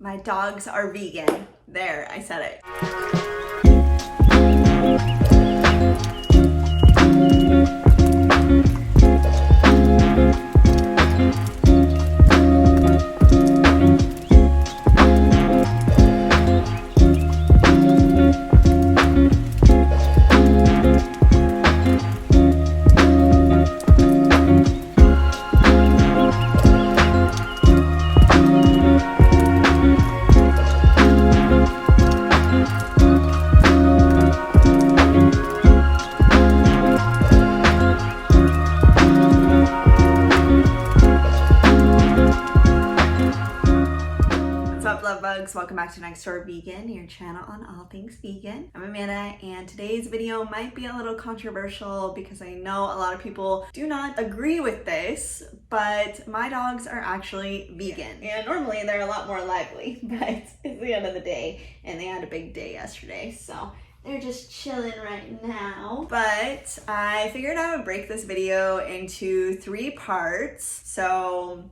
My dogs are vegan. There, I said it. What's up, love bugs? Welcome back to Next Door Vegan, your channel on all things vegan. I'm Amanda, and today's video might be a little controversial because I know a lot of people do not agree with this, but my dogs are actually vegan. And normally they're a lot more lively, but it's the end of the day and they had a big day yesterday, so they're just chilling right now. But I figured I would break this video into 3 parts. So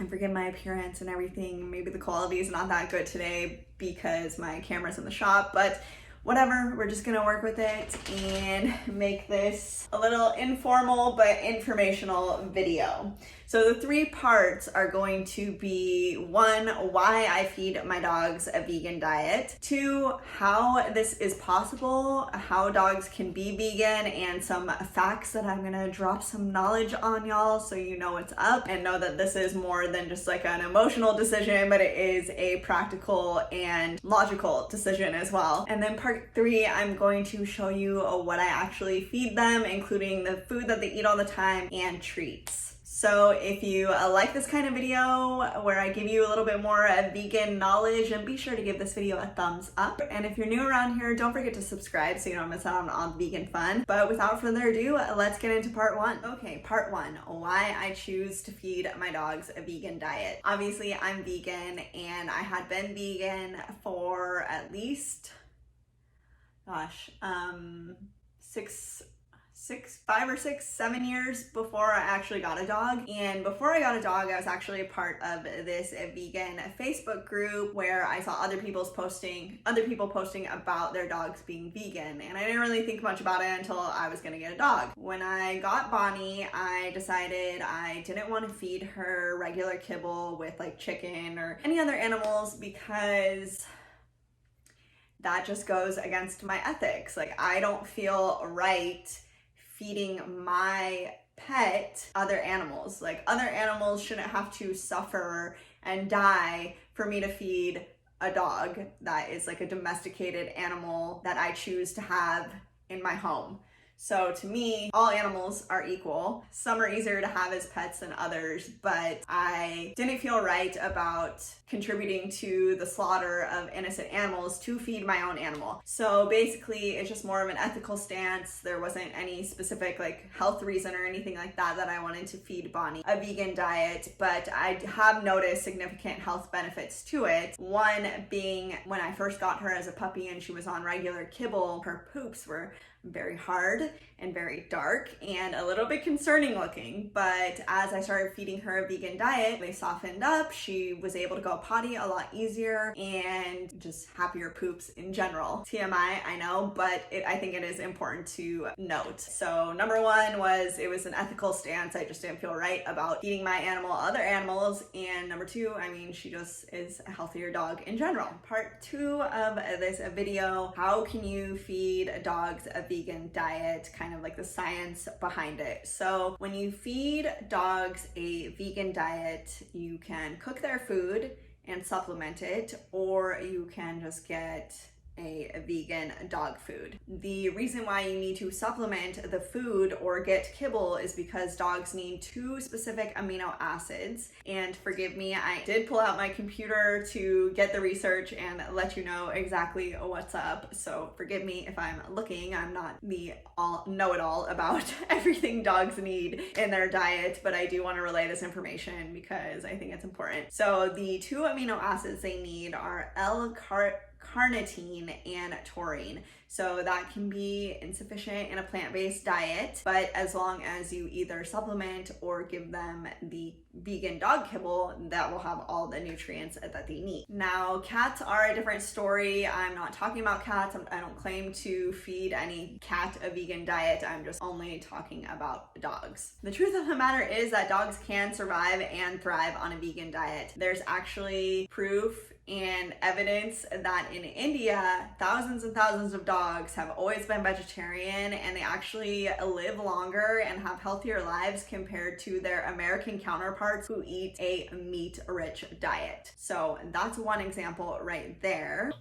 and forgive my appearance and everything. Maybe the quality is not that good today because my camera's in the shop, but whatever, we're just gonna work with it and make this a little informal but informational video. So the 3 parts are going to be 1, why I feed my dogs a vegan diet, 2, how this is possible, how dogs can be vegan, and some facts that I'm gonna drop some knowledge on y'all so you know what's up and know that this is more than just like an emotional decision, but it is a practical and logical decision as well. And then part 3, I'm going to show you what I actually feed them, including the food that they eat all the time and treats. So if you like this kind of video where I give you a little bit more vegan knowledge, then be sure to give this video a thumbs up. And if you're new around here, don't forget to subscribe so you don't miss out on all the vegan fun. But without further ado, let's get into part 1. Okay, part 1, why I choose to feed my dogs a vegan diet. Obviously, I'm vegan and I had been vegan for at least, 5 or 6, 7 years before I actually got a dog. And before I got a dog, I was actually a part of this vegan Facebook group where I saw other people posting about their dogs being vegan. And I didn't really think much about it until I was gonna get a dog. When I got Bonnie, I decided I didn't want to feed her regular kibble with like chicken or any other animals because that just goes against my ethics. Like, I don't feel right feeding my pet other animals. Like, other animals shouldn't have to suffer and die for me to feed a dog that is like a domesticated animal that I choose to have in my home. So to me, all animals are equal. Some are easier to have as pets than others, but I didn't feel right about contributing to the slaughter of innocent animals to feed my own animal. So basically, it's just more of an ethical stance. There wasn't any specific like health reason or anything like that that I wanted to feed Bonnie a vegan diet, but I have noticed significant health benefits to it. One being when I first got her as a puppy and she was on regular kibble, her poops were very hard and very dark and a little bit concerning looking, but as I started feeding her a vegan diet, they softened up. She was able to go potty a lot easier and just happier poops in general. TMI, I know, but I think it is important to note. So number 1 was it was an ethical stance. I just didn't feel right about feeding my animal other animals, and number 2, I mean, she just is a healthier dog in general. Part 2 of this video, how can you feed dogs a vegan diet, kind of like the science behind it. So when you feed dogs a vegan diet, you can cook their food and supplement it, or you can just get a vegan dog food. The reason why you need to supplement the food or get kibble is because dogs need 2 specific amino acids. And forgive me, I did pull out my computer to get the research and let you know exactly what's up. So forgive me if I'm looking. I'm not the know-it-all about everything dogs need in their diet, but I do want to relay this information because I think it's important. So the 2 amino acids they need are L-carnitine and taurine. So that can be insufficient in a plant-based diet, but as long as you either supplement or give them the vegan dog kibble that will have all the nutrients that they need. Now, cats are a different story. I'm not talking about cats. I don't claim to feed any cat a vegan diet. I'm just only talking about dogs. The truth of the matter is that dogs can survive and thrive on a vegan diet. There's actually proof and evidence that in India, thousands and thousands of dogs have always been vegetarian, and they actually live longer and have healthier lives compared to their American counterparts who eat a meat-rich diet. So that's one example right there.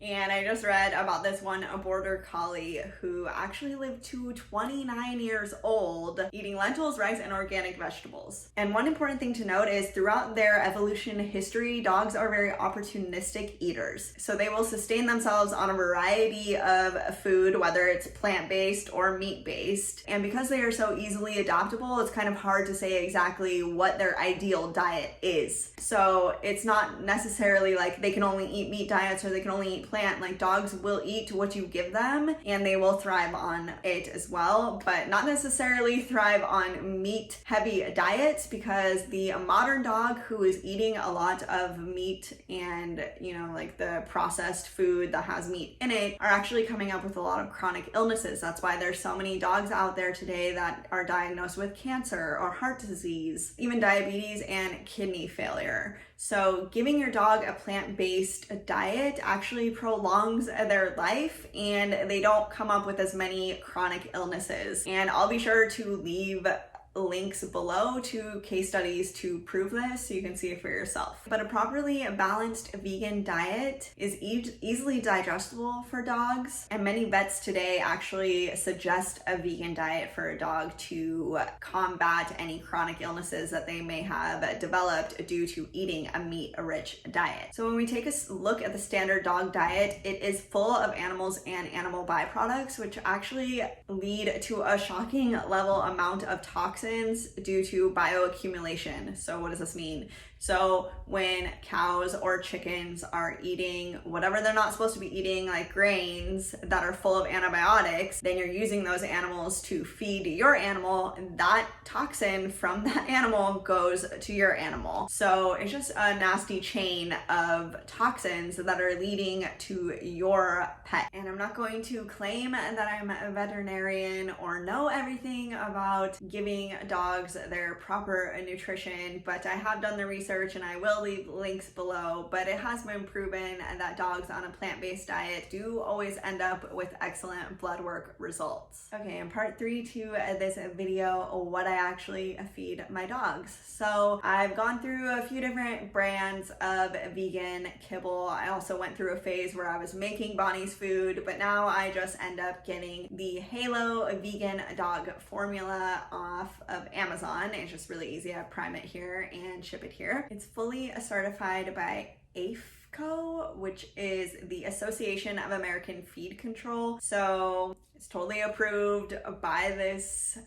And I just read about this one border collie who actually lived to 29 years old eating lentils, rice, and organic vegetables. And one important thing to note is throughout their evolution history, dogs are very opportunistic eaters. So they will sustain themselves on a variety of food, whether it's plant-based or meat-based. And because they are so easily adaptable, it's kind of hard to say exactly what their ideal diet is. So it's not necessarily like they can only eat meat diets or they can only eat plant. Like, dogs will eat what you give them and they will thrive on it as well, but not necessarily thrive on meat heavy diets, because the modern dog who is eating a lot of meat and, you know, like the processed food that has meat in it are actually coming up with a lot of chronic illnesses. That's why there's so many dogs out there today that are diagnosed with cancer or heart disease, even diabetes and kidney failure. So giving your dog a plant-based diet actually prolongs their life and they don't come up with as many chronic illnesses. And I'll be sure to leave links below to case studies to prove this so you can see it for yourself. But a properly balanced vegan diet is easily digestible for dogs, and many vets today actually suggest a vegan diet for a dog to combat any chronic illnesses that they may have developed due to eating a meat-rich diet. So when we take a look at the standard dog diet, it is full of animals and animal byproducts, which actually lead to a shocking level amount of toxins due to bioaccumulation. So what does this mean? So when cows or chickens are eating whatever they're not supposed to be eating, like grains that are full of antibiotics, then you're using those animals to feed your animal, and that toxin from that animal goes to your animal. So it's just a nasty chain of toxins that are leading to your pet. And I'm not going to claim that I'm a veterinarian or know everything about giving dogs their proper nutrition, but I have done the research and I will leave links below. But it has been proven that dogs on a plant-based diet do always end up with excellent blood work results. Okay, in part 3 to this video, what I actually feed my dogs. So I've gone through a few different brands of vegan kibble. I also went through a phase where I was making Bonnie's food, but now I just end up getting the Halo vegan dog formula off of Amazon. It's just really easy. I prime it here and ship it here. It's fully certified by AFCO, which is the Association of American Feed Control. So it's totally approved by this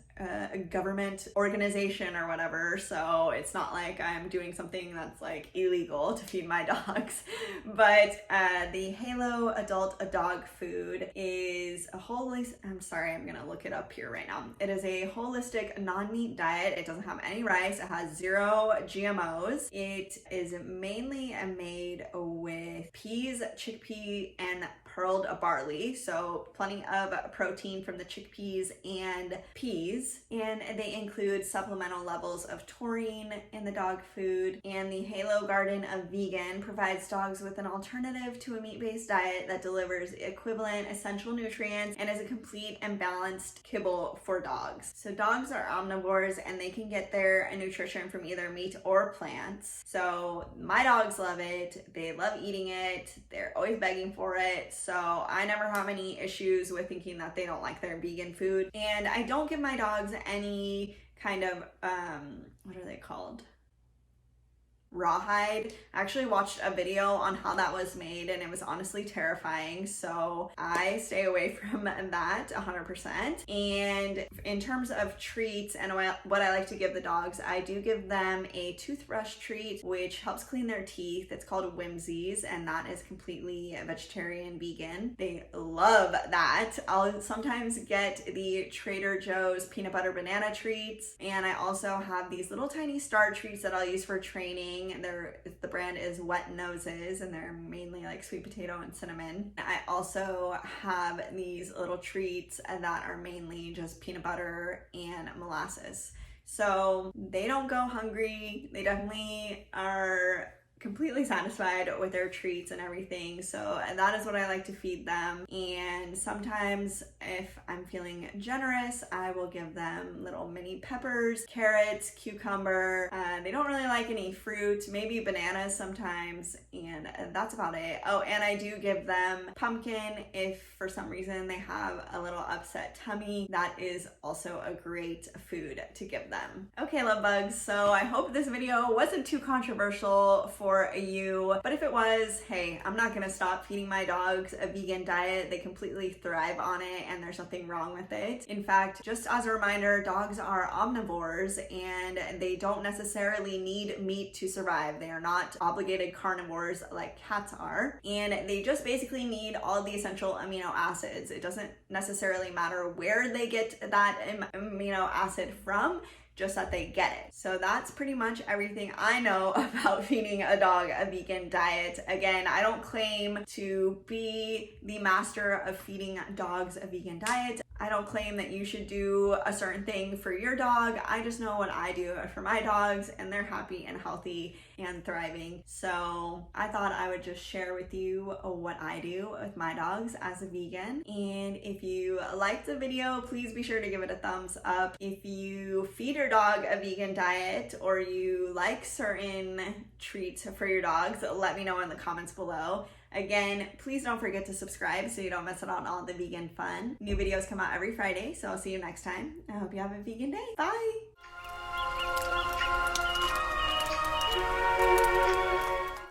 government organization or whatever. So it's not like I'm doing something that's like illegal to feed my dogs. But the Halo adult dog food is a I'm gonna look it up here right now. It is a holistic non-meat diet. It doesn't have any rice. It has 0 GMOs. It is mainly made with peas, chickpea, and pearled barley. So plenty of protein from the chickpeas and peas. And they include supplemental levels of taurine in the dog food. And the Halo Garden of Vegan provides dogs with an alternative to a meat-based diet that delivers equivalent essential nutrients and is a complete and balanced kibble for dogs. So dogs are omnivores and they can get their nutrition from either meat or plants. So my dogs love it. They love eating it. They're always begging for it. So I never have any issues with thinking that they don't like their vegan food. And I don't give my dogs any kind of, what are they called? rawhide. I actually watched a video on how that was made and it was honestly terrifying, so I stay away from that 100%. And in terms of treats and what I like to give the dogs, I do give them a toothbrush treat which helps clean their teeth. It's called Whimsies, and that is completely vegetarian vegan. They love that. I'll sometimes get the Trader Joe's peanut butter banana treats, and I also have these little tiny star treats that I'll use for training. The brand is Wet Noses, and they're mainly like sweet potato and cinnamon. I also have these little treats that are mainly just peanut butter and molasses. So they don't go hungry. They definitely are completely satisfied with their treats and everything. So that is what I like to feed them. And sometimes if I'm feeling generous, I will give them little mini peppers, carrots, cucumber. They don't really like any fruit, maybe bananas sometimes, and that's about it. Oh, and I do give them pumpkin if for some reason they have a little upset tummy. That is also a great food to give them. Okay, love bugs, so I hope this video wasn't too controversial for you, but if it was, hey, I'm not gonna stop feeding my dogs a vegan diet. They completely thrive on it and there's nothing wrong with it. In fact, just as a reminder, dogs are omnivores and they don't necessarily need meat to survive. They are not obligated carnivores like cats are, and they just basically need all the essential amino acids. It doesn't necessarily matter where they get that amino acid from, just that they get it. So that's pretty much everything I know about feeding a dog a vegan diet. Again, I don't claim to be the master of feeding dogs a vegan diet. I don't claim that you should do a certain thing for your dog. I just know what I do for my dogs, and they're happy and healthy and thriving. So I thought I would just share with you what I do with my dogs as a vegan. And if you liked the video, please be sure to give it a thumbs up. If you feed your dog a vegan diet or you like certain treats for your dogs, let me know in the comments below. Again, please don't forget to subscribe so you don't miss out on all the vegan fun. New videos come out every Friday, so I'll see you next time. I hope you have a vegan day. Bye!